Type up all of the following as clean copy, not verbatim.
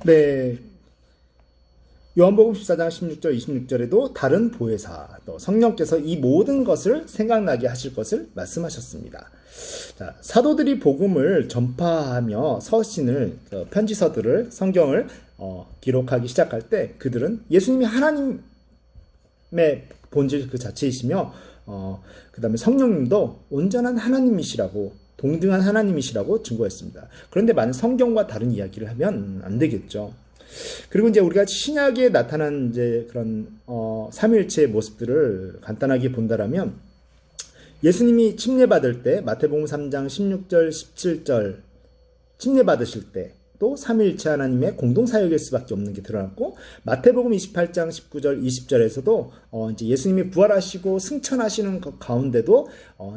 네. 요한복음 14장 16절 26절에도 다른 보혜사 또 성령께서 이 모든 것을 생각나게 하실 것을 말씀하셨습니다. 자, 사도들이 복음을 전파하며 서신을 편지서들을 성경을 기록하기 시작할 때 그들은 예수님이 하나님의 본질 그 자체이시며 그 다음에 성령님도 온전한 하나님이시라고 동등한 하나님이시라고 증거했습니다. 그런데 만약 성경과 다른 이야기를 하면 안 되겠죠. 그리고 이제 우리가 신약에 나타난 이제 그런 삼위일체의 모습들을 간단하게 본다라면 예수님이 침례받을 때 마태복음 3장 16절 17절 침례받으실 때 또 삼위일체 하나님의 공동사역일 수밖에 없는 게 드러났고 마태복음 28장 19절 20절에서도 이제 예수님이 부활하시고 승천하시는 그 가운데도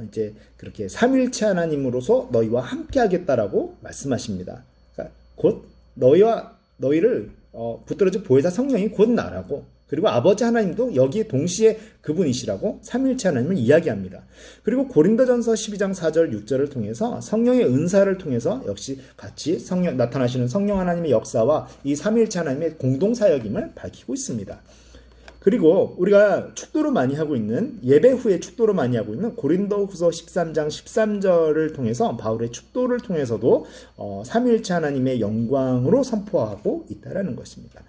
이제 그렇게 삼위일체 하나님으로서 너희와 함께하겠다라고 말씀하십니다. 그러니까 곧 너희를 붙들어줄 보혜사 성령이 곧 나라고 그리고 아버지 하나님도 여기에 동시에 그분이시라고 삼위일체 하나님을 이야기합니다. 그리고 고린도전서 12장 4절 6절을 통해서 성령의 은사를 통해서 역시 같이 나타나시는 성령 하나님의 역사와 이 삼위일체 하나님의 공동사역임을 밝히고 있습니다. 그리고 우리가 축도로 많이 하고 있는 예배 후에 축도로 많이 하고 있는 고린도후서 13장 13절을 통해서 바울의 축도를 통해서도 삼위일체 하나님의 영광으로 선포하고 있다라는 것입니다.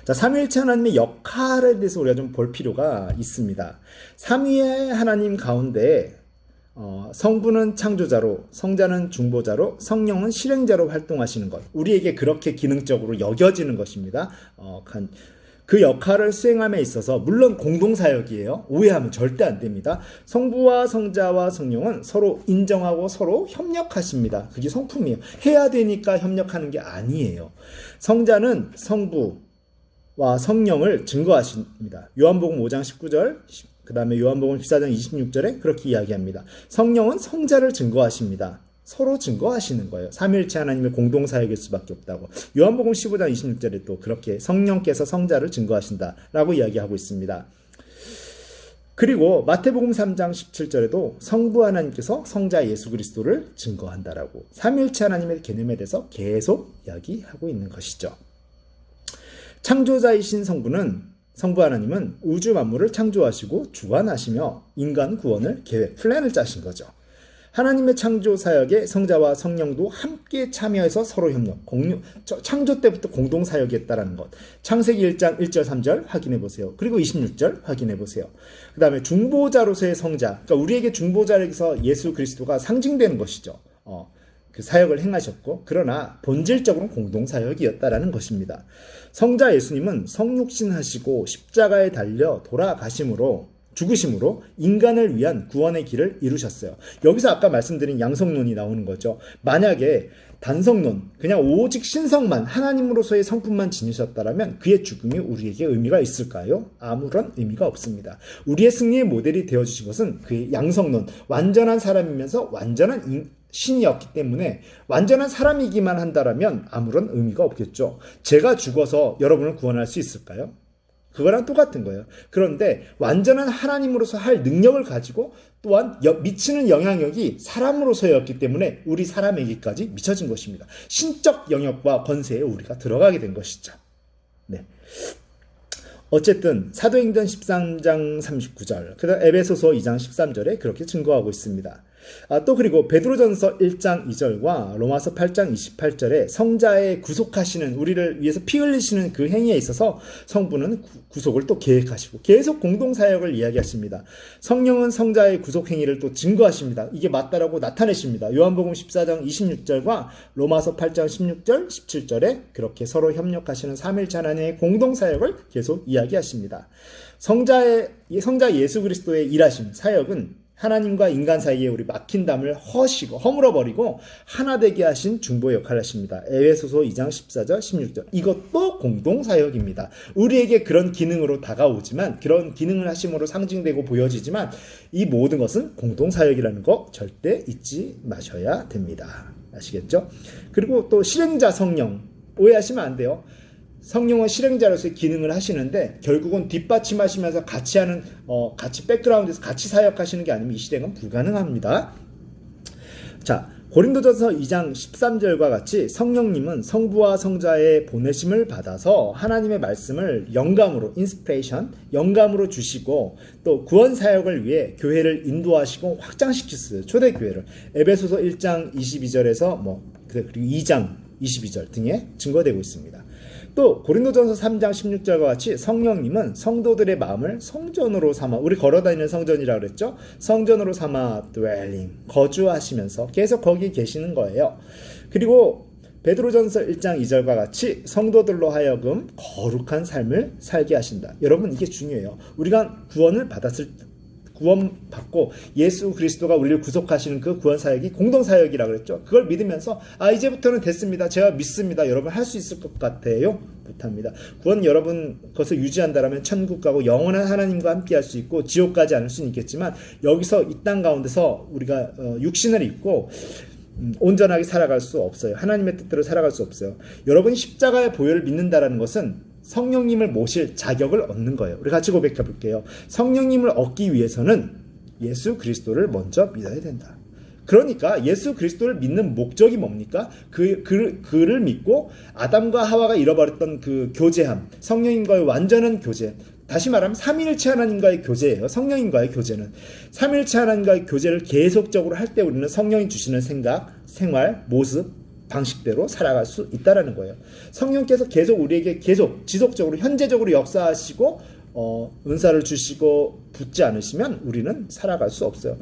자, 삼위일체 하나님의 역할에 대해서 우리가 좀 볼 필요가 있습니다. 삼위의 하나님 가운데 성부는 창조자로, 성자는 중보자로, 성령은 실행자로 활동하시는 것, 우리에게 그렇게 기능적으로 여겨지는 것입니다. 그 역할을 수행함에 있어서 물론 공동사역이에요. 오해하면 절대 안 됩니다. 성부와 성자와 성령은 서로 인정하고 서로 협력하십니다. 그게 성품이에요. 해야 되니까 협력하는 게 아니에요. 성자는 성부와 성령을 증거하십니다. 요한복음 5장 19절 그 다음에 요한복음 14장 26절에 그렇게 이야기합니다. 성령은 성자를 증거하십니다. 서로 증거하시는 거예요. 삼위일체 하나님의 공동사역일 수밖에 없다고. 요한복음 15장 26절에 또 그렇게 성령께서 성자를 증거하신다라고 이야기하고 있습니다. 그리고 마태복음 3장 17절에도 성부 하나님께서 성자 예수 그리스도를 증거한다라고 삼위일체 하나님의 개념에 대해서 계속 이야기하고 있는 것이죠. 창조자이신 성부 하나님은 우주 만물을 창조하시고 주관하시며 인간 구원을 계획, 플랜을 짜신 거죠. 하나님의 창조 사역에 성자와 성령도 함께 참여해서 서로 협력, 창조 때부터 공동 사역이었다라는 것. 창세기 1장 1절 3절 확인해 보세요. 그리고 26절 확인해 보세요. 그 다음에 중보자로서의 성자, 그러니까 우리에게 중보자에서 예수 그리스도가 상징되는 것이죠. 그 사역을 행하셨고, 그러나 본질적으로는 공동 사역이었다라는 것입니다. 성자 예수님은 성육신하시고 십자가에 달려 죽으심으로 인간을 위한 구원의 길을 이루셨어요. 여기서 아까 말씀드린 양성론이 나오는 거죠. 만약에 단성론, 그냥 오직 신성만 하나님으로서의 성품만 지니셨다면 그의 죽음이 우리에게 의미가 있을까요? 아무런 의미가 없습니다. 우리의 승리의 모델이 되어주신 것은 그의 양성론, 완전한 사람이면서 완전한 신이었기 때문에 완전한 사람이기만 한다면 아무런 의미가 없겠죠. 제가 죽어서 여러분을 구원할 수 있을까요? 그거랑 똑같은 거예요. 그런데 완전한 하나님으로서 할 능력을 가지고 또한 미치는 영향력이 사람으로서였기 때문에 우리 사람에게까지 미쳐진 것입니다. 신적 영역과 권세에 우리가 들어가게 된 것이죠. 네. 어쨌든 사도행전 13장 39절, 그다음 에베소서 2장 13절에 그렇게 증거하고 있습니다. 또 그리고 베드로전서 1장 2절과 로마서 8장 28절에 성자의 구속하시는, 우리를 위해서 피 흘리시는 그 행위에 있어서 성부는 구속을 또 계획하시고 계속 공동사역을 이야기하십니다. 성령은 성자의 구속 행위를 또 증거하십니다. 이게 맞다라고 나타내십니다. 요한복음 14장 26절과 로마서 8장 16절 17절에 그렇게 서로 협력하시는 삼위일체 하나님의 공동사역을 계속 이야기하십니다. 성자 예수 그리스도의 일하심, 사역은 하나님과 인간 사이에 우리 막힌 담을 허물어버리고 하나 되게 하신 중보 역할을 하십니다. 에베소서 2장 14절 16절. 이것도 공동사역입니다. 우리에게 그런 기능으로 다가오지만, 그런 기능을 하심으로 상징되고 보여지지만 이 모든 것은 공동사역이라는 거 절대 잊지 마셔야 됩니다. 아시겠죠? 그리고 또 실행자 성령, 오해하시면 안 돼요. 성령은 실행자로서의 기능을 하시는데 결국은 뒷받침하시면서 같이 하는 같이 백그라운드에서 같이 사역하시는 게 아니면 이 시대는 불가능합니다. 자, 고린도전서 2장 13절과 같이 성령님은 성부와 성자의 보내심을 받아서 하나님의 말씀을 영감으로 인스피레이션, 영감으로 주시고 또 구원 사역을 위해 교회를 인도하시고 확장시켰어요. 초대교회를. 에베소서 1장 22절에서 그리고 2장 22절 등에 증거되고 있습니다. 또 고린도전서 3장 16절과 같이 성령님은 성도들의 마음을 성전으로 삼아, 우리 걸어다니는 성전이라고 그랬죠. 성전으로 삼아 dwelling, 거주하시면서 계속 거기 계시는 거예요. 그리고 베드로전서 1장 2절과 같이 성도들로 하여금 거룩한 삶을 살게 하신다. 여러분, 이게 중요해요. 우리가 구원받고 예수 그리스도가 우리를 구속하시는 그 구원 사역이 공동 사역이라고 그랬죠. 그걸 믿으면서 이제부터는 됐습니다. 제가 믿습니다. 여러분 할 수 있을 것 같아요? 못합니다. 구원 여러분 것을 유지한다면 천국 가고 영원한 하나님과 함께 할 수 있고 지옥 가지 않을 수는 있겠지만, 여기서 이 땅 가운데서 우리가 육신을 입고 온전하게 살아갈 수 없어요. 하나님의 뜻대로 살아갈 수 없어요. 여러분이 십자가의 보혈을 믿는다라는 것은 성령님을 모실 자격을 얻는 거예요. 우리 같이 고백해 볼게요. 성령님을 얻기 위해서는 예수 그리스도를 먼저 믿어야 된다. 그러니까 예수 그리스도를 믿는 목적이 뭡니까? 그를 믿고 아담과 하와가 잃어버렸던 그 교제함, 성령님과의 완전한 교제, 다시 말하면 삼위일체 하나님과의 교제예요. 성령님과의 교제는 삼위일체 하나님과의 교제를 계속적으로 할 때 우리는 성령이 주시는 생각, 생활, 모습, 방식대로 살아갈 수 있다라는 거예요. 성령께서 계속 우리에게 지속적으로 현재적으로 역사하시고 은사를 주시고 붙지 않으시면 우리는 살아갈 수 없어요.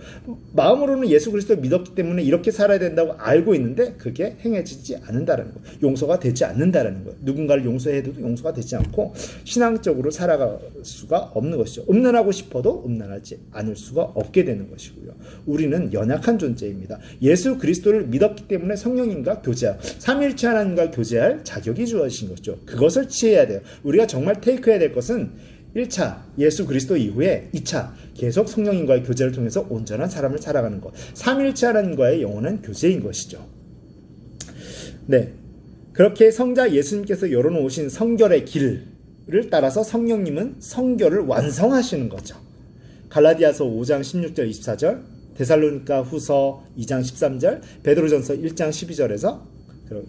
마음으로는 예수 그리스도를 믿었기 때문에 이렇게 살아야 된다고 알고 있는데 그게 행해지지 않는다는 거예요. 용서가 되지 않는다는 거예요. 누군가를 용서해도 용서가 되지 않고 신앙적으로 살아갈 수가 없는 것이죠. 음란하고 싶어도 음란하지 않을 수가 없게 되는 것이고요. 우리는 연약한 존재입니다. 예수 그리스도를 믿었기 때문에 성령님과 교제할, 삼위일체 하나님과 교제할 자격이 주어진 거죠. 그것을 취해야 돼요. 우리가 정말 테이크해야 될 것은 1차 예수 그리스도 이후에 2차 계속 성령님과의 교제를 통해서 온전한 사람을 살아가는 것, 삼위일체 하나님과의 영원한 교제인 것이죠. 네, 그렇게 성자 예수님께서 열어놓으신 성결의 길을 따라서 성령님은 성결을 완성하시는 거죠. 갈라디아서 5장 16절 24절, 데살로니가 후서 2장 13절, 베드로전서 1장 12절에서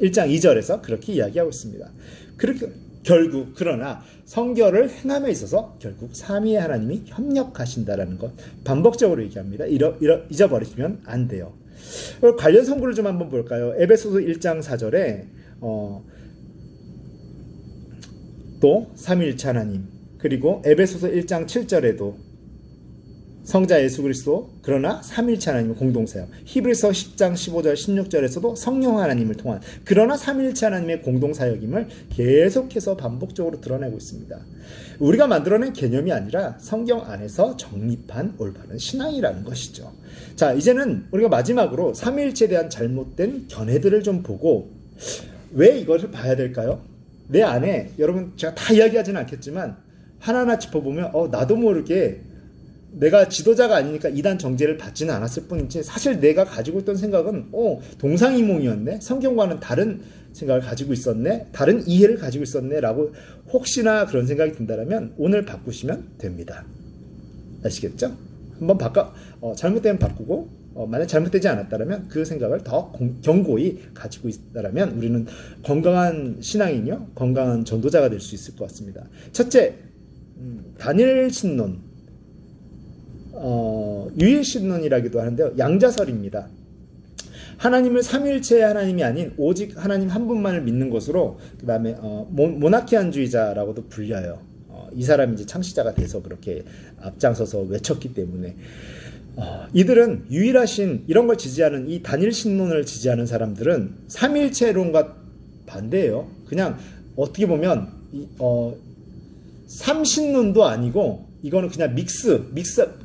1장 2절에서 그렇게 이야기하고 있습니다. 그러나 성결을 행함에 있어서 결국 삼위의 하나님이 협력하신다라는 것 반복적으로 얘기합니다. 잊어버리시면 안 돼요. 관련 성구를 좀 한번 볼까요? 에베소서 1장 4절에 또 삼위일체 하나님, 그리고 에베소서 1장 7절에도 성자 예수 그리스도, 그러나 삼위일체 하나님의 공동사역. 히브리서 10장 15절 16절에서도 성령 하나님을 통한 그러나 삼위일체 하나님의 공동사역임을 계속해서 반복적으로 드러내고 있습니다. 우리가 만들어낸 개념이 아니라 성경 안에서 정립한 올바른 신앙이라는 것이죠. 자, 이제는 우리가 마지막으로 삼위일체에 대한 잘못된 견해들을 좀 보고, 왜 이것을 봐야 될까요? 내 안에, 여러분 제가 다 이야기하지는 않겠지만 하나하나 짚어보면 나도 모르게 내가 지도자가 아니니까 이단 정죄를 받지는 않았을 뿐이지, 사실 내가 가지고 있던 생각은 동상이몽이었네, 성경과는 다른 생각을 가지고 있었네, 다른 이해를 가지고 있었네 라고 혹시나 그런 생각이 든다면 오늘 바꾸시면 됩니다. 아시겠죠? 한번 잘못되면 바꾸고, 만약 잘못되지 않았다면 그 생각을 더 견고히 가지고 있다면 우리는 건강한 신앙인이요, 건강한 전도자가 될 수 있을 것 같습니다. 첫째, 단일 신론, 유일신론이라기도 하는데요, 양자설입니다. 하나님을 삼위일체의 하나님이 아닌 오직 하나님 한 분만을 믿는 것으로, 그 다음에 모나키안주의자라고도 불려요. 이 사람이 이제 창시자가 돼서 그렇게 앞장서서 외쳤기 때문에 이들은 유일하신, 이런 걸 지지하는, 이 단일신론을 지지하는 사람들은 삼위일체론과 반대예요. 그냥 어떻게 보면 삼신론도 아니고 이거는 그냥 믹스,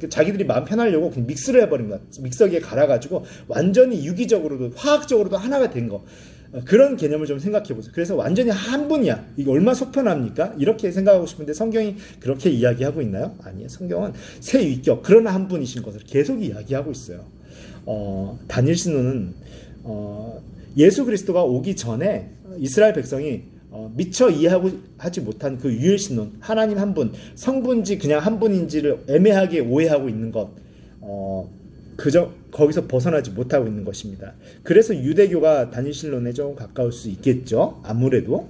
자기들이 마음 편하려고 그냥 믹스를 해버린 거야. 믹서기에 갈아가지고 완전히 유기적으로도 화학적으로도 하나가 된 거. 그런 개념을 좀 생각해 보세요. 그래서 완전히 한 분이야. 이거 얼마나 속편합니까? 이렇게 생각하고 싶은데 성경이 그렇게 이야기하고 있나요? 아니에요. 성경은 새 위격, 그러나 한 분이신 것을 계속 이야기하고 있어요. 단일신론은 예수 그리스도가 오기 전에 이스라엘 백성이 미처 이해하지 못한 그 유일신론, 하나님 한 분, 성분지 그냥 한 분인지를 애매하게 오해하고 있는 것, 그저 거기서 벗어나지 못하고 있는 것입니다. 그래서 유대교가 단일신론에 좀 가까울 수 있겠죠. 아무래도.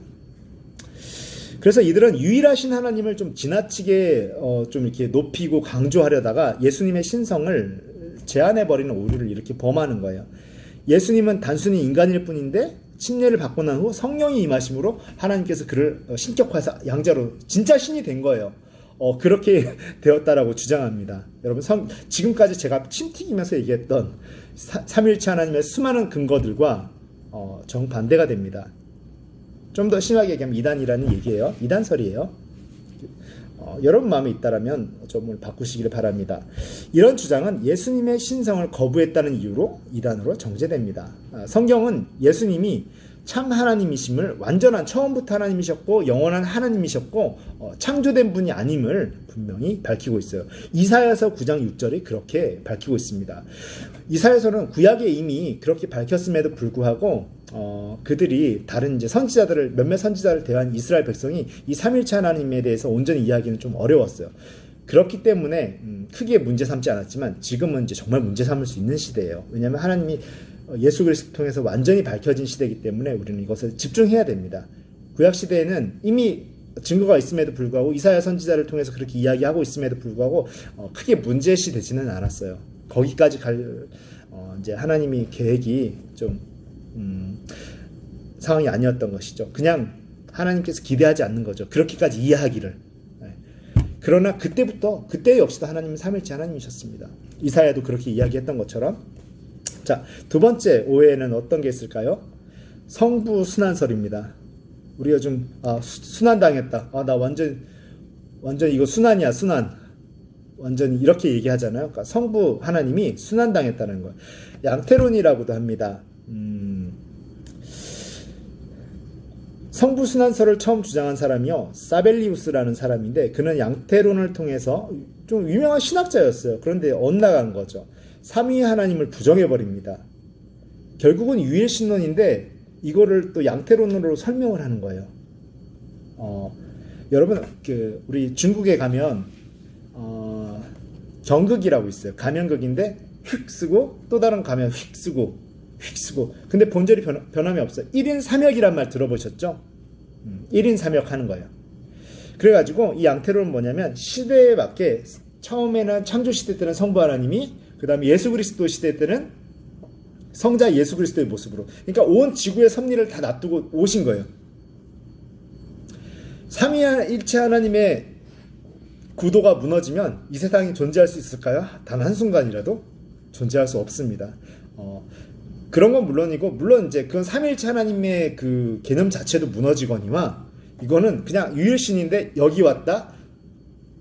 그래서 이들은 유일하신 하나님을 좀 지나치게 좀 이렇게 높이고 강조하려다가 예수님의 신성을 제한해버리는 오류를 이렇게 범하는 거예요. 예수님은 단순히 인간일 뿐인데 침례를 받고 난 후 성령이 임하심으로 하나님께서 그를 신격화해서 양자로 진짜 신이 된 거예요. 그렇게 되었다라고 주장합니다. 여러분, 지금까지 제가 침 튀기면서 얘기했던 삼위일체 하나님의 수많은 근거들과 정반대가 됩니다. 좀 더 심하게 얘기하면 이단이라는 얘기예요. 이단설이에요. 여러분 마음에 있다라면 좀 바꾸시기를 바랍니다. 이런 주장은 예수님의 신성을 거부했다는 이유로 이단으로 정죄됩니다. 성경은 예수님이 참 하나님이심을 완전한 처음부터 하나님이셨고 영원한 하나님이셨고 창조된 분이 아님을 분명히 밝히고 있어요. 이사야서 9장 6절이 그렇게 밝히고 있습니다. 이사야서는 구약에 이미 그렇게 밝혔음에도 불구하고 그들이 다른 이제 몇몇 선지자를 대한 이스라엘 백성이 이 삼일체 하나님에 대해서 온전히 이야기는 좀 어려웠어요. 그렇기 때문에 크게 문제 삼지 않았지만 지금은 이제 정말 문제 삼을 수 있는 시대예요. 왜냐하면 하나님이 예수 그리스도 통해서 완전히 밝혀진 시대이기 때문에 우리는 이것을 집중해야 됩니다. 구약 시대에는 이미 증거가 있음에도 불구하고 이사야 선지자를 통해서 그렇게 이야기하고 있음에도 불구하고 크게 문제시 되지는 않았어요. 거기까지 이제 하나님이 계획이 좀 상황이 아니었던 것이죠. 그냥 하나님께서 기대하지 않는 거죠. 그렇게까지 이해하기를. 그러나 그때 역시도 하나님은 삼일체 하나님이셨습니다. 이사야도 그렇게 이야기했던 것처럼. 자, 두 번째 오해는 어떤 게 있을까요? 성부 순환설입니다. 우리가 좀 순환당했다. 나 완전 이거 순환이야, 순환. 완전히 이렇게 얘기하잖아요. 그러니까 성부 하나님이 순환당했다는 거예요. 양태론이라고도 합니다. 성부 순환설을 처음 주장한 사람이요, 사벨리우스라는 사람인데 그는 양태론을 통해서 좀 유명한 신학자였어요. 그런데 엇나간 거죠. 삼위 하나님을 부정해버립니다. 결국은 유일신론인데 이거를 또 양태론으로 설명을 하는 거예요. 여러분, 우리 중국에 가면 경극이라고 있어요. 가면극인데 휙 쓰고 또 다른 가면 휙 쓰고 근데 본질이 변함이 없어요. 1인 3역이란 말 들어보셨죠? 1인 3역 하는 거예요. 그래가지고 이 양태론은 뭐냐면 시대에 맞게 처음에는 창조시대 때는 성부 하나님이, 그 다음에 예수 그리스도 시대 때는 성자 예수 그리스도의 모습으로, 그러니까 온 지구의 섭리를 다 놔두고 오신 거예요. 삼위일체 하나님의 구도가 무너지면 이 세상이 존재할 수 있을까요? 단 한순간이라도 존재할 수 없습니다. 그런 건 물론이고, 물론 이제 그건 삼위일체 하나님의 그 개념 자체도 무너지거니와, 이거는 그냥 유일신인데 여기 왔다,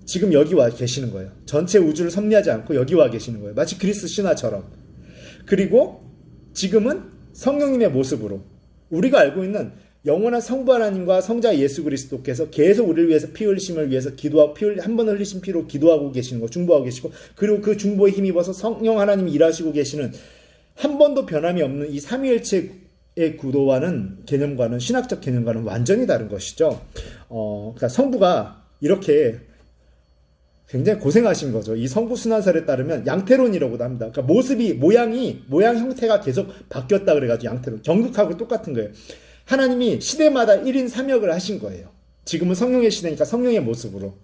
지금 여기 와 계시는 거예요. 전체 우주를 섭리하지 않고 여기 와 계시는 거예요. 마치 그리스 신화처럼. 그리고 지금은 성령님의 모습으로, 우리가 알고 있는 영원한 성부 하나님과 성자 예수 그리스도께서 계속 우리를 위해서 피 흘리심을 위해서 한 번 흘리신 피로 기도하고 계시는 거, 중보하고 계시고, 그리고 그 중보에 힘입어서 성령 하나님이 일하시고 계시는, 한 번도 변함이 없는 이 삼위일체의 구도와는, 개념과는, 신학적 개념과는 완전히 다른 것이죠. 그러니까 성부가 이렇게 굉장히 고생하신 거죠. 이 성부 순환설에 따르면 양태론이라고도 합니다. 그러니까 모양 형태가 계속 바뀌었다 그래가지고 양태론. 경극하고 똑같은 거예요. 하나님이 시대마다 1인 3역을 하신 거예요. 지금은 성령의 시대니까 성령의 모습으로.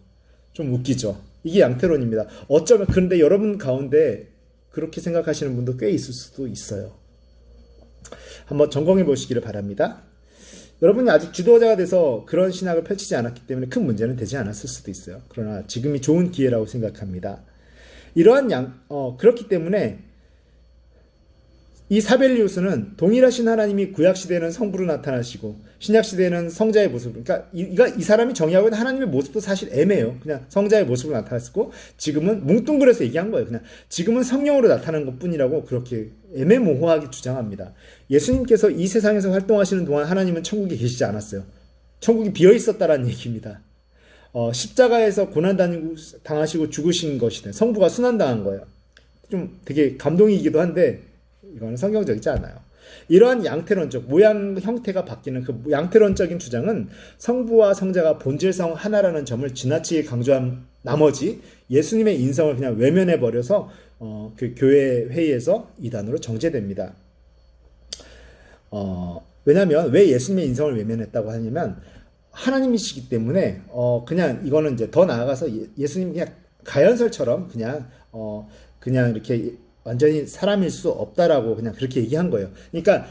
좀 웃기죠. 이게 양태론입니다. 어쩌면, 그런데 여러분 가운데 그렇게 생각하시는 분도 꽤 있을 수도 있어요. 한번 점검해 보시기를 바랍니다. 여러분이 아직 지도자가 돼서 그런 신학을 펼치지 않았기 때문에 큰 문제는 되지 않았을 수도 있어요. 그러나 지금이 좋은 기회라고 생각합니다. 그렇기 때문에 이 사벨리우스는 동일하신 하나님이 구약시대에는 성부로 나타나시고 신약시대에는 성자의 모습으로, 그러니까 이 사람이 정의하고 있는 하나님의 모습도 사실 애매해요. 그냥 성자의 모습으로 나타났고, 지금은 뭉뚱그려서 얘기한 거예요. 그냥 지금은 성령으로 나타난 것뿐이라고 그렇게 애매모호하게 주장합니다. 예수님께서 이 세상에서 활동하시는 동안 하나님은 천국에 계시지 않았어요. 천국이 비어 있었다라는 얘기입니다. 십자가에서 고난당하시고 죽으신 것이네. 성부가 순환당한 거예요. 좀 되게 감동이기도 한데 이거는 성경적이지 않아요. 이러한 양태론적, 모양 형태가 바뀌는 그 양태론적인 주장은 성부와 성자가 본질상 하나라는 점을 지나치게 강조한 나머지 예수님의 인성을 그냥 외면해버려서 그 교회 회의에서 이단으로 정죄됩니다. 왜냐하면 왜 예수님의 인성을 외면했다고 하냐면 하나님이시기 때문에 그냥 이거는 이제 더 나아가서 예수님 그냥 가연설처럼 그냥 이렇게 완전히 사람일 수 없다라고 그냥 그렇게 얘기한 거예요. 그러니까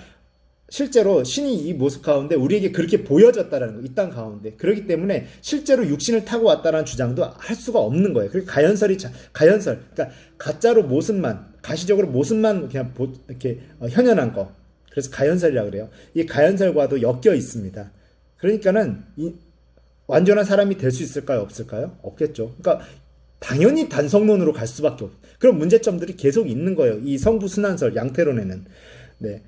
실제로 신이 이 모습 가운데 우리에게 그렇게 보여졌다라는 거, 이 땅 가운데. 그렇기 때문에 실제로 육신을 타고 왔다라는 주장도 할 수가 없는 거예요. 그리고 가연설, 그러니까 가짜로 모습만, 가시적으로 모습만 그냥 이렇게 현현한 거. 그래서 가연설이라고 그래요. 이 가연설과도 엮여 있습니다. 그러니까는 완전한 사람이 될 수 있을까요? 없을까요? 없겠죠. 그러니까 당연히 단성론으로 갈 수밖에 없어요. 그런 문제점들이 계속 있는 거예요. 이 성부순환설, 양태론에는. 네.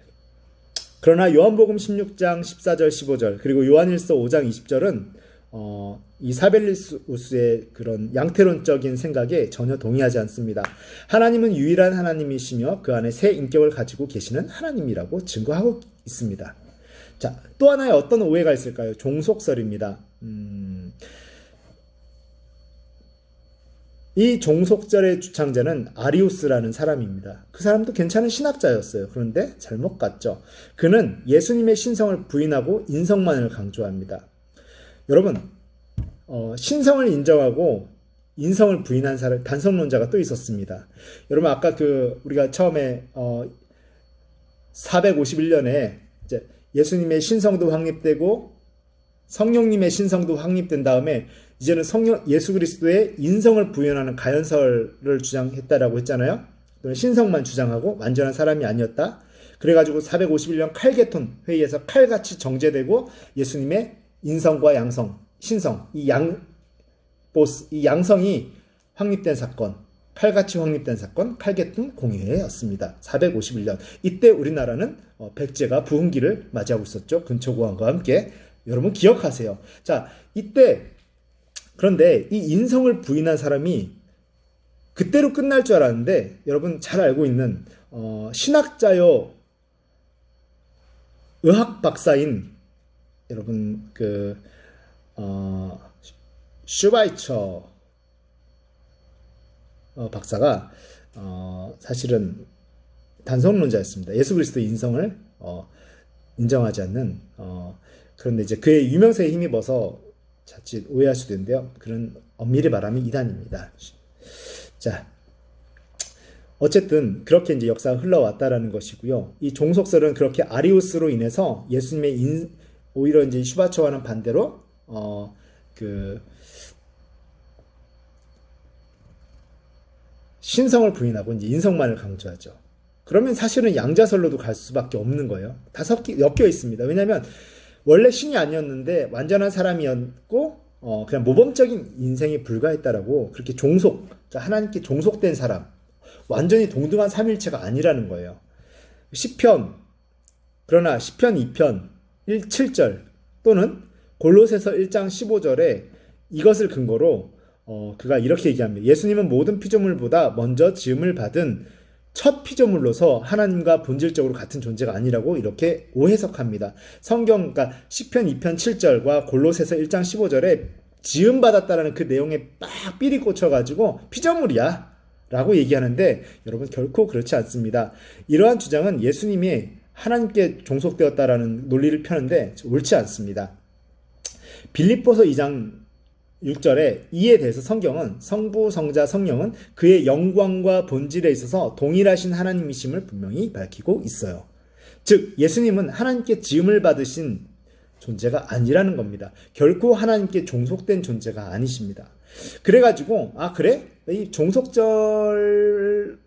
그러나 요한복음 16장 14절 15절 그리고 요한일서 5장 20절은 이 사벨리우스의 그런 양태론적인 생각에 전혀 동의하지 않습니다. 하나님은 유일한 하나님이시며 그 안에 세 인격을 가지고 계시는 하나님이라고 증거하고 있습니다. 자, 또 하나의 어떤 오해가 있을까요? 종속설입니다. 이 종속절의 주창자는 아리우스라는 사람입니다. 그 사람도 괜찮은 신학자였어요. 그런데 잘못 갔죠. 그는 예수님의 신성을 부인하고 인성만을 강조합니다. 여러분, 신성을 인정하고 인성을 부인한 사람, 단성론자가 또 있었습니다. 여러분, 아까 우리가 처음에 451년에 이제 예수님의 신성도 확립되고 성령님의 신성도 확립된 다음에 이제는 예수 그리스도의 인성을 부인하는 가연설을 주장했다라고 했잖아요. 신성만 주장하고 완전한 사람이 아니었다. 그래가지고 451년 칼게톤 회의에서 칼같이 정제되고 예수님의 인성과 양성, 신성, 이 양성이 확립된 사건, 칼같이 확립된 사건, 칼게톤 공회였습니다. 451년. 이때 우리나라는 백제가 부흥기를 맞이하고 있었죠. 근초고왕과 함께. 여러분 기억하세요. 자, 이때 그런데 이 인성을 부인한 사람이 그때로 끝날 줄 알았는데 여러분 잘 알고 있는 신학자요 의학 박사인 여러분 슈바이처 박사가 사실은 단성론자였습니다. 예수 그리스도의 인성을 인정하지 않는 그런데 이제 그의 유명세에 힘입어서 자칫 오해할 수도 있는데요. 그런 엄밀히 말하면 이단입니다. 자, 어쨌든 그렇게 이제 역사가 흘러왔다라는 것이고요. 이 종속설은 그렇게 아리우스로 인해서 예수님의 오히려 이제 슈바처와는 반대로 신성을 부인하고 이제 인성만을 강조하죠. 그러면 사실은 양자설로도 갈 수밖에 없는 거예요. 다 엮여 있습니다. 왜냐하면 원래 신이 아니었는데 완전한 사람이었고 그냥 모범적인 인생에 불과했다라고 그렇게 그러니까 하나님께 종속된 사람, 완전히 동등한 삼일체가 아니라는 거예요. 그러나 시편 2편 7절 또는 골로새서 1장 15절에 이것을 근거로 그가 이렇게 얘기합니다. 예수님은 모든 피조물보다 먼저 지음을 받은 첫 피조물로서 하나님과 본질적으로 같은 존재가 아니라고 이렇게 오해석합니다. 그러니까 시편 2편 7절과 골로새서 1장 15절에 지음받았다라는 그 내용에 빡 삐리 꽂혀가지고 피조물이야 라고 얘기하는데 여러분 결코 그렇지 않습니다. 이러한 주장은 예수님이 하나님께 종속되었다라는 논리를 펴는데 옳지 않습니다. 빌립보서 2장 6절에 이에 대해서 성경은 성부, 성자, 성령은 그의 영광과 본질에 있어서 동일하신 하나님이심을 분명히 밝히고 있어요. 즉 예수님은 하나님께 지음을 받으신 존재가 아니라는 겁니다. 결코 하나님께 종속된 존재가 아니십니다. 그래가지고 그래? 이 종속절을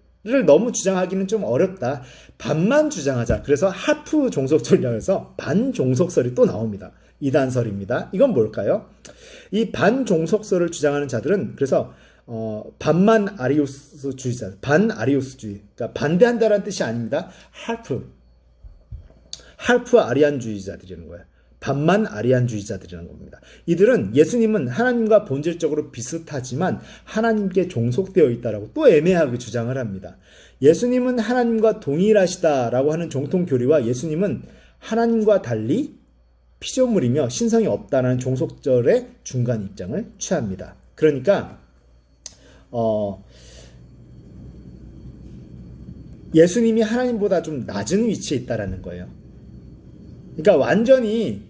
너무 주장하기는 좀 어렵다. 반만 주장하자. 그래서 하프 종속절이라고 해서 반종속설이 또 나옵니다. 이단설입니다. 이건 뭘까요? 이 반종속설을 주장하는 자들은 그래서 반만 아리우스주의자, 반아리우스주의, 그러니까 반대한다라는 뜻이 아닙니다. 할프 아리안주의자들이라는 거예요. 반만 아리안주의자들이라는 겁니다. 이들은 예수님은 하나님과 본질적으로 비슷하지만 하나님께 종속되어 있다라고 또 애매하게 주장을 합니다. 예수님은 하나님과 동일하시다라고 하는 정통 교리와 예수님은 하나님과 달리 피조물이며 신성이 없다는 종속절의 중간 입장을 취합니다. 그러니까 예수님이 하나님보다 좀 낮은 위치에 있다라는 거예요. 그러니까 완전히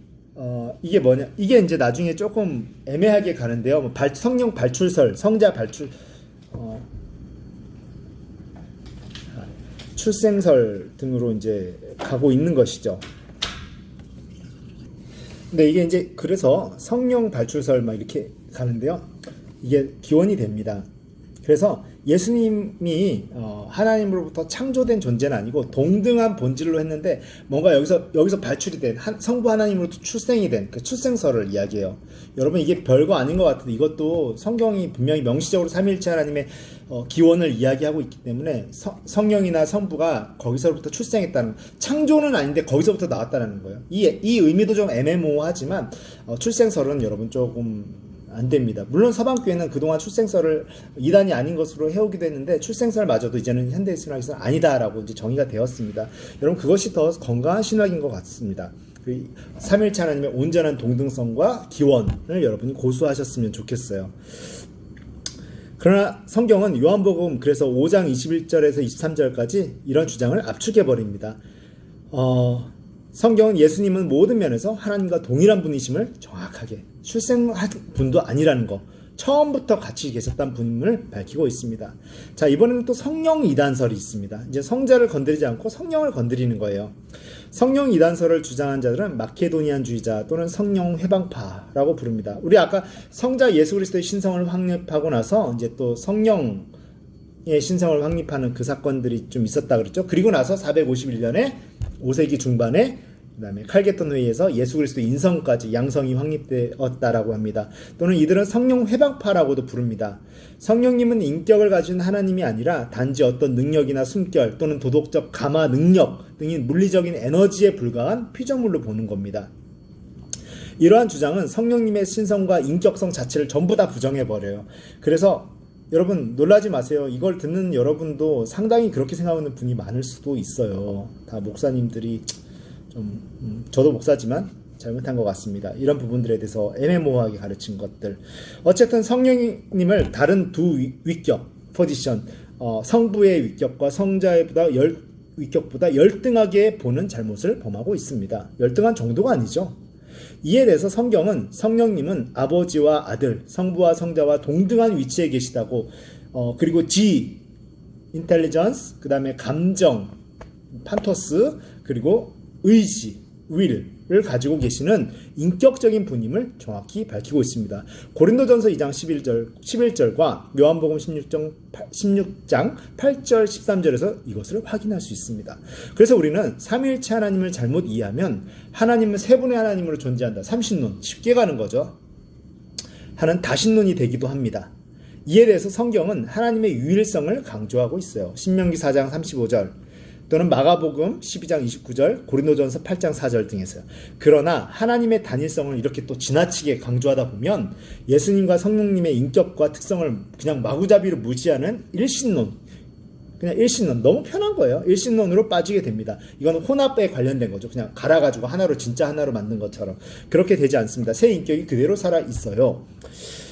이게 뭐냐, 이게 이제 나중에 조금 애매하게 가는데요. 뭐 성령 발출설, 성자 발출 출생설 등으로 이제 가고 있는 것이죠. 근데 이게 이제 그래서 성령 발출설 막 이렇게 가는데요. 이게 기원이 됩니다. 그래서 예수님이 하나님으로부터 창조된 존재는 아니고 동등한 본질로 했는데 뭔가 여기서 발출이 된 성부 하나님으로부터 출생이 된 그 출생설을 이야기해요. 여러분 이게 별거 아닌 것 같은데 이것도 성경이 분명히 명시적으로 삼위일체 하나님의 기원을 이야기하고 있기 때문에 성령이나 성부가 거기서부터 출생했다는, 창조는 아닌데 거기서부터 나왔다는 거예요. 이 의미도 좀 애매모호하지만 출생설은 여러분 조금 안 됩니다. 물론 서방교회는 그동안 출생설을 이단이 아닌 것으로 해오기도 했는데 출생설마저도 이제는 현대 신학에서는 아니다라고 이제 정의가 되었습니다. 여러분 그것이 더 건강한 신학인 것 같습니다. 그 삼일체 하나님의 온전한 동등성과 기원을 여러분이 고수하셨으면 좋겠어요. 그러나 성경은 요한복음 그래서 5장 21절에서 23절까지 이런 주장을 압축해버립니다. 성경은 예수님은 모든 면에서 하나님과 동일한 분이심을 정확하게, 출생한 분도 아니라는 거, 처음부터 같이 계셨다는 분임을 밝히고 있습니다. 자, 이번에는 또 성령 이단설이 있습니다. 이제 성자를 건드리지 않고 성령을 건드리는 거예요. 성령 이단설을 주장한 자들은 마케도니안주의자 또는 성령 회방파라고 부릅니다. 우리 아까 성자 예수 그리스도의 신성을 확립하고 나서 이제 또 성령의 신성을 확립하는 그 사건들이 좀 있었다 그랬죠. 그리고 나서 451년에 5세기 중반에 그다음에 칼게톤 회의에서 예수 그리스도 인성까지 양성이 확립되었다라고 합니다. 또는 이들은 성령 회방파라고도 부릅니다. 성령님은 인격을 가진 하나님이 아니라 단지 어떤 능력이나 숨결 또는 도덕적 감화 능력 등인 물리적인 에너지에 불과한 피조물로 보는 겁니다. 이러한 주장은 성령님의 신성과 인격성 자체를 전부 다 부정해버려요. 그래서 여러분 놀라지 마세요. 이걸 듣는 여러분도 상당히 그렇게 생각하는 분이 많을 수도 있어요. 다 목사님들이 저도 목사지만 잘못한 것 같습니다. 이런 부분들에 대해서 애매모호하게 가르친 것들. 어쨌든 성령님을 다른 두 위격, 포지션, 성부의 위격과 성자의 위격보다 열등하게 보는 잘못을 범하고 있습니다. 열등한 정도가 아니죠. 이에 대해서 성경은 성령님은 아버지와 아들, 성부와 성자와 동등한 위치에 계시다고, 그리고 인텔리전스, 그 다음에 감정, 판토스, 그리고 의지, will을 가지고 계시는 인격적인 분임을 정확히 밝히고 있습니다. 고린도전서 2장 11절과 요한복음 16장 8절 13절에서 이것을 확인할 수 있습니다. 그래서 우리는 삼위일체 하나님을 잘못 이해하면 하나님은 세 분의 하나님으로 존재한다, 삼신론, 쉽게 가는 거죠. 하는 다신론이 되기도 합니다. 이에 대해서 성경은 하나님의 유일성을 강조하고 있어요. 신명기 4장 35절 또는 마가복음 12장 29절, 고린도전서 8장 4절 등에서요. 그러나 하나님의 단일성을 이렇게 또 지나치게 강조하다 보면 예수님과 성령님의 인격과 특성을 그냥 마구잡이로 무시하는 일신론, 그냥 일신론, 너무 편한 거예요. 일신론으로 빠지게 됩니다. 이건 혼합에 관련된 거죠. 그냥 갈아가지고 하나로, 진짜 하나로 만든 것처럼. 그렇게 되지 않습니다. 새 인격이 그대로 살아 있어요.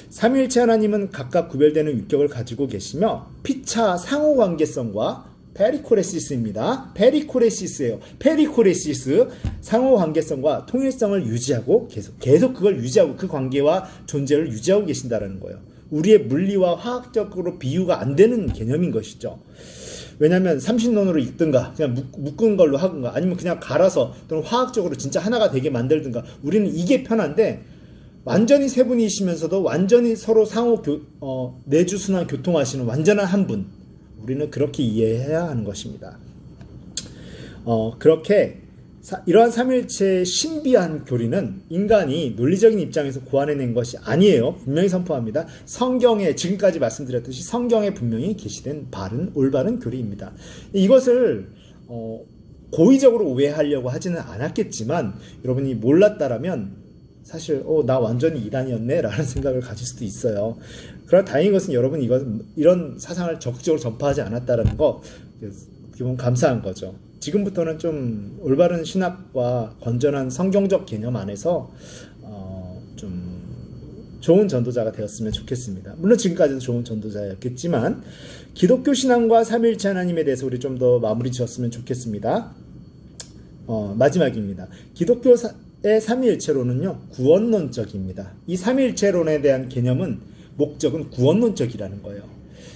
삼위일체 하나님은 각각 구별되는 인격을 가지고 계시며 피차 상호관계성과 페리코레시스입니다. 페리코레시스예요. 페리코레시스, 상호관계성과 통일성을 유지하고 계속 그걸 유지하고 그 관계와 존재를 유지하고 계신다는 거예요. 우리의 물리와 화학적으로 비유가 안 되는 개념인 것이죠. 왜냐하면 삼신론으로 읽든가 그냥 묶은 걸로 하든가 아니면 그냥 갈아서 또는 화학적으로 진짜 하나가 되게 만들든가, 우리는 이게 편한데 완전히 세 분이시면서도 완전히 서로 상호 내주순환 교통하시는 완전한 한 분, 우리는 그렇게 이해해야 하는 것입니다. 그렇게 이러한 삼위일체의 신비한 교리는 인간이 논리적인 입장에서 고안해낸 것이 아니에요. 분명히 선포합니다. 성경에, 지금까지 말씀드렸듯이 성경에 분명히 게시된 올바른 교리입니다. 이것을 고의적으로 오해하려고 하지는 않았겠지만 여러분이 몰랐다라면 사실 나 완전히 이단이었네 라는 생각을 가질 수도 있어요. 그러나 다행인 것은 여러분이 이런 사상을 적극적으로 전파하지 않았다는 거 기본 감사한 거죠. 지금부터는 좀 올바른 신학과 건전한 성경적 개념 안에서 좀 좋은 전도자가 되었으면 좋겠습니다. 물론 지금까지도 좋은 전도자였겠지만 기독교 신앙과 삼위일체 하나님에 대해서 우리 좀 더 마무리 지었으면 좋겠습니다. 마지막입니다. 기독교의 삼위일체론은요, 구원론적입니다. 이 삼위일체론에 대한 개념은 목적은 구원론적이라는 거예요.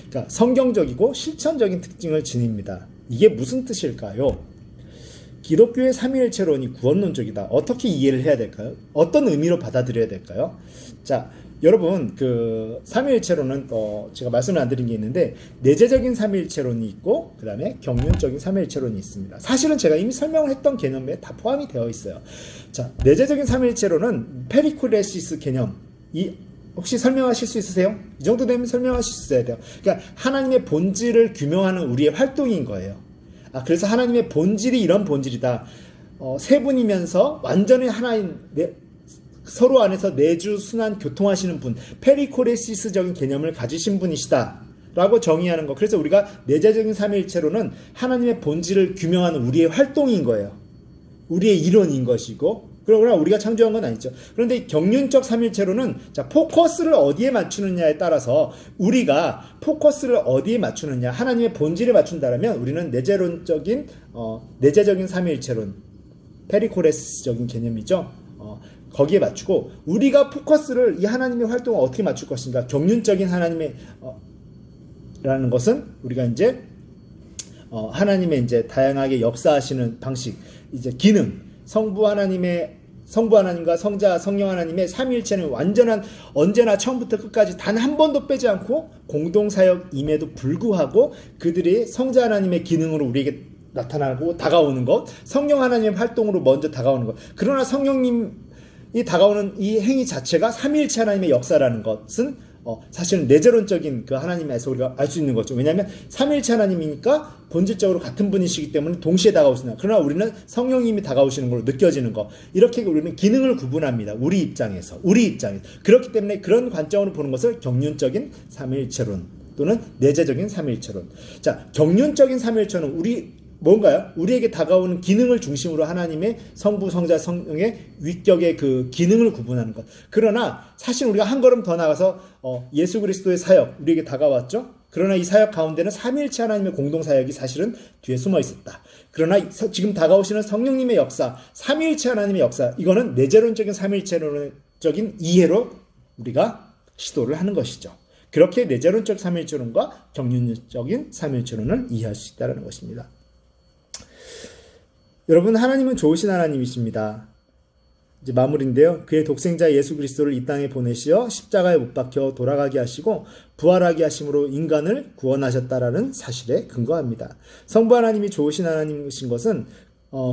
그러니까 성경적이고 실천적인 특징을 지닙니다. 이게 무슨 뜻일까요? 기독교의 삼위일체론이 구원론적이다. 어떻게 이해를 해야 될까요? 어떤 의미로 받아들여야 될까요? 자, 여러분, 그 삼위일체론은 제가 말씀을 안 드린 게 있는데 내재적인 삼위일체론이 있고 그 다음에 경륜적인 삼위일체론이 있습니다. 사실은 제가 이미 설명을 했던 개념에 다 포함이 되어 있어요. 자, 내재적인 삼위일체론은 페리코레시스 개념, 혹시 설명하실 수 있으세요? 이 정도 되면 설명하실 수 있어야 돼요. 그러니까 하나님의 본질을 규명하는 우리의 활동인 거예요. 그래서 하나님의 본질이 이런 본질이다. 세 분이면서 완전히 하나인 서로 안에서 내주 순환 교통하시는 분, 페리코레시스적인 개념을 가지신 분이시다 라고 정의하는 거. 그래서 우리가 내재적인 삼위일체로는 하나님의 본질을 규명하는 우리의 활동인 거예요. 우리의 이론인 것이고, 그러나 우리가 창조한 건 아니죠. 그런데 경륜적 삼위일체로는 포커스를 어디에 맞추느냐에 따라서 우리가 포커스를 어디에 맞추느냐, 하나님의 본질에 맞춘다면 우리는 내재적인 삼위일체론, 페리코레스적인 개념이죠. 거기에 맞추고 우리가 포커스를 이 하나님의 활동을 어떻게 맞출 것인가, 경륜적인 하나님의 라는 것은 우리가 이제 하나님의 이제 다양하게 역사하시는 방식, 이제 기능, 성부 하나님과 성자, 성령 하나님의 삼위일체는 완전한, 언제나 처음부터 끝까지 단 한 번도 빼지 않고 공동사역임에도 불구하고 그들이 성자 하나님의 기능으로 우리에게 나타나고 다가오는 것, 성령 하나님의 활동으로 먼저 다가오는 것. 그러나 성령님이 다가오는 이 행위 자체가 삼위일체 하나님의 역사라는 것은 사실은 내재론적인 그 하나님에서 우리가 알 수 있는 거죠. 왜냐하면 삼위일체 하나님이니까 본질적으로 같은 분이시기 때문에 동시에 다가오시나. 그러나 우리는 성령님이 다가오시는 걸로 느껴지는 거. 이렇게 우리는 기능을 구분합니다. 우리 입장에서. 그렇기 때문에 그런 관점으로 보는 것을 경륜적인 삼위일체론 또는 내재적인 삼위일체론. 자, 경륜적인 삼위일체론은 뭔가요? 우리에게 다가오는 기능을 중심으로 하나님의 성부, 성자, 성령의 위격의 그 기능을 구분하는 것. 그러나 사실 우리가 한 걸음 더 나가서 예수 그리스도의 사역, 우리에게 다가왔죠? 그러나 이 사역 가운데는 삼위일체 하나님의 공동사역이 사실은 뒤에 숨어 있었다. 그러나 지금 다가오시는 성령님의 역사, 삼위일체 하나님의 역사, 이거는 내재론적인 삼위일체론적인 이해로 우리가 시도를 하는 것이죠. 그렇게 내재론적 삼위일체론과 경륜적인 삼위일체론을 이해할 수 있다는 것입니다. 여러분, 하나님은 좋으신 하나님이십니다. 이제 마무리인데요. 그의 독생자 예수 그리스도를 이 땅에 보내시어 십자가에 못 박혀 돌아가게 하시고 부활하게 하심으로 인간을 구원하셨다라는 사실에 근거합니다. 성부 하나님이 좋으신 하나님이신 것은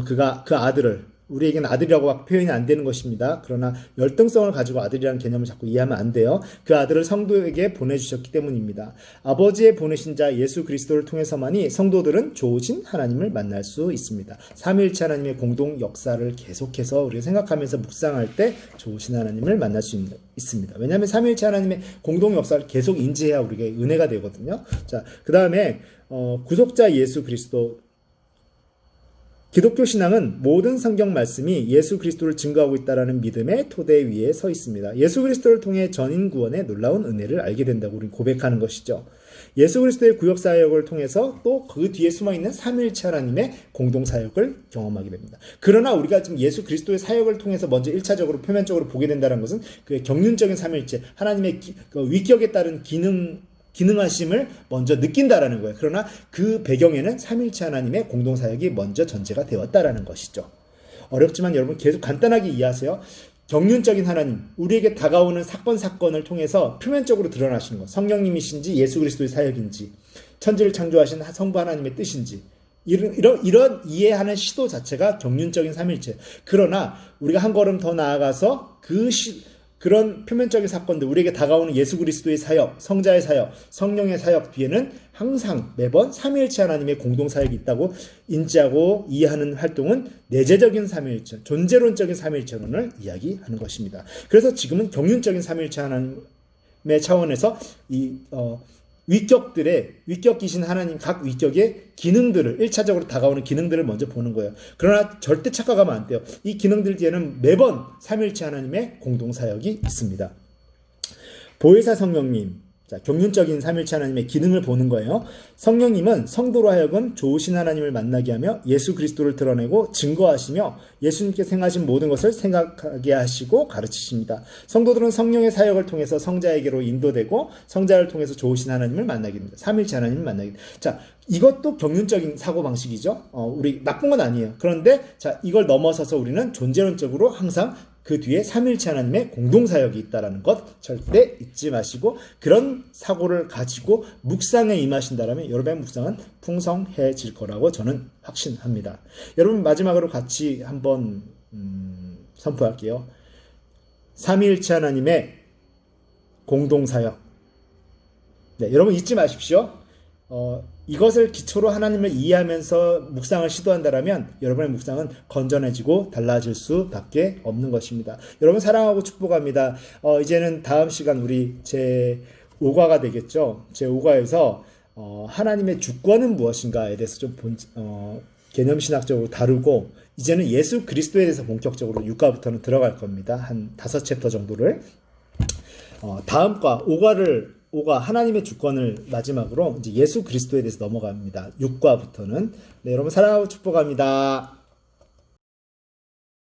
그 아들을, 우리에게는 아들이라고 표현이 안 되는 것입니다. 그러나 열등성을 가지고 아들이라는 개념을 자꾸 이해하면 안 돼요. 그 아들을 성도에게 보내주셨기 때문입니다. 아버지의 보내신 자 예수 그리스도를 통해서만이 성도들은 좋으신 하나님을 만날 수 있습니다. 삼위일체 하나님의 공동 역사를 계속해서 우리가 생각하면서 묵상할 때 좋으신 하나님을 만날 수 있습니다. 왜냐하면 삼위일체 하나님의 공동 역사를 계속 인지해야 우리에게 은혜가 되거든요. 자, 그 다음에 구속자 예수 그리스도. 기독교 신앙은 모든 성경 말씀이 예수 그리스도를 증거하고 있다는 믿음의 토대 위에 서 있습니다. 예수 그리스도를 통해 전인 구원의 놀라운 은혜를 알게 된다고 우리 고백하는 것이죠. 예수 그리스도의 구역사역을 통해서 또 그 뒤에 숨어있는 삼위일체 하나님의 공동사역을 경험하게 됩니다. 그러나 우리가 지금 예수 그리스도의 사역을 통해서 먼저 1차적으로 표면적으로 보게 된다는 것은 그의 경륜적인 삼위일체, 하나님의 위격에 따른 기능하심을 먼저 느낀다라는 거예요. 그러나 그 배경에는 삼위일체 하나님의 공동사역이 먼저 전제가 되었다라는 것이죠. 어렵지만 여러분 계속 간단하게 이해하세요. 경륜적인 하나님, 우리에게 다가오는 사건을 통해서 표면적으로 드러나시는 것, 성령님이신지 예수 그리스도의 사역인지, 천지를 창조하신 성부 하나님의 뜻인지, 이런 이해하는 시도 자체가 경륜적인 삼위일체. 그러나 우리가 한 걸음 더 나아가서 그런 표면적인 사건들, 우리에게 다가오는 예수 그리스도의 사역, 성자의 사역, 성령의 사역 뒤에는 항상 매번 삼위일체 하나님의 공동사역이 있다고 인지하고 이해하는 활동은 내재적인 삼위일체, 존재론적인 삼위일체론을 이야기하는 것입니다. 그래서 지금은 경륜적인 삼위일체 하나님의 차원에서 위격이신 하나님 각 위격의 기능들을 1차적으로 다가오는 기능들을 먼저 보는 거예요. 그러나 절대 착각하면 안 돼요. 이 기능들 뒤에는 매번 삼위일체 하나님의 공동사역이 있습니다. 보혜사 성령님. 자, 경륜적인 삼일체 하나님의 기능을 보는 거예요. 성령님은 성도로 하여금 좋으신 하나님을 만나게 하며 예수 그리스도를 드러내고 증거하시며 예수님께서 행하신 모든 것을 생각하게 하시고 가르치십니다. 성도들은 성령의 사역을 통해서 성자에게로 인도되고 성자를 통해서 좋으신 하나님을 만나게 됩니다. 삼일체 하나님을 만나게 됩니다. 자, 이것도 경륜적인 사고방식이죠. 우리 나쁜 건 아니에요. 그런데 자, 이걸 넘어서서 우리는 존재론적으로 항상 그 뒤에 삼일체 하나님의 공동사역이 있다는 것 절대 잊지 마시고 그런 사고를 가지고 묵상에 임하신다면 여러분의 묵상은 풍성해질 거라고 저는 확신합니다. 여러분 마지막으로 같이 한번 선포할게요. 삼일체 하나님의 공동사역. 네, 여러분 잊지 마십시오. 이것을 기초로 하나님을 이해하면서 묵상을 시도한다면 여러분의 묵상은 건전해지고 달라질 수밖에 없는 것입니다. 여러분 사랑하고 축복합니다. 이제는 다음 시간 우리 제 5과가 되겠죠. 제 5과에서 하나님의 주권은 무엇인가에 대해서 좀 개념신학적으로 다루고 이제는 예수 그리스도에 대해서 본격적으로 6과부터는 들어갈 겁니다. 한 5챕터 정도를. 다음 과 5과 하나님의 주권을 마지막으로 이제 예수 그리스도에 대해서 넘어갑니다. 6과부터는. 네, 여러분 사랑하고 축복합니다.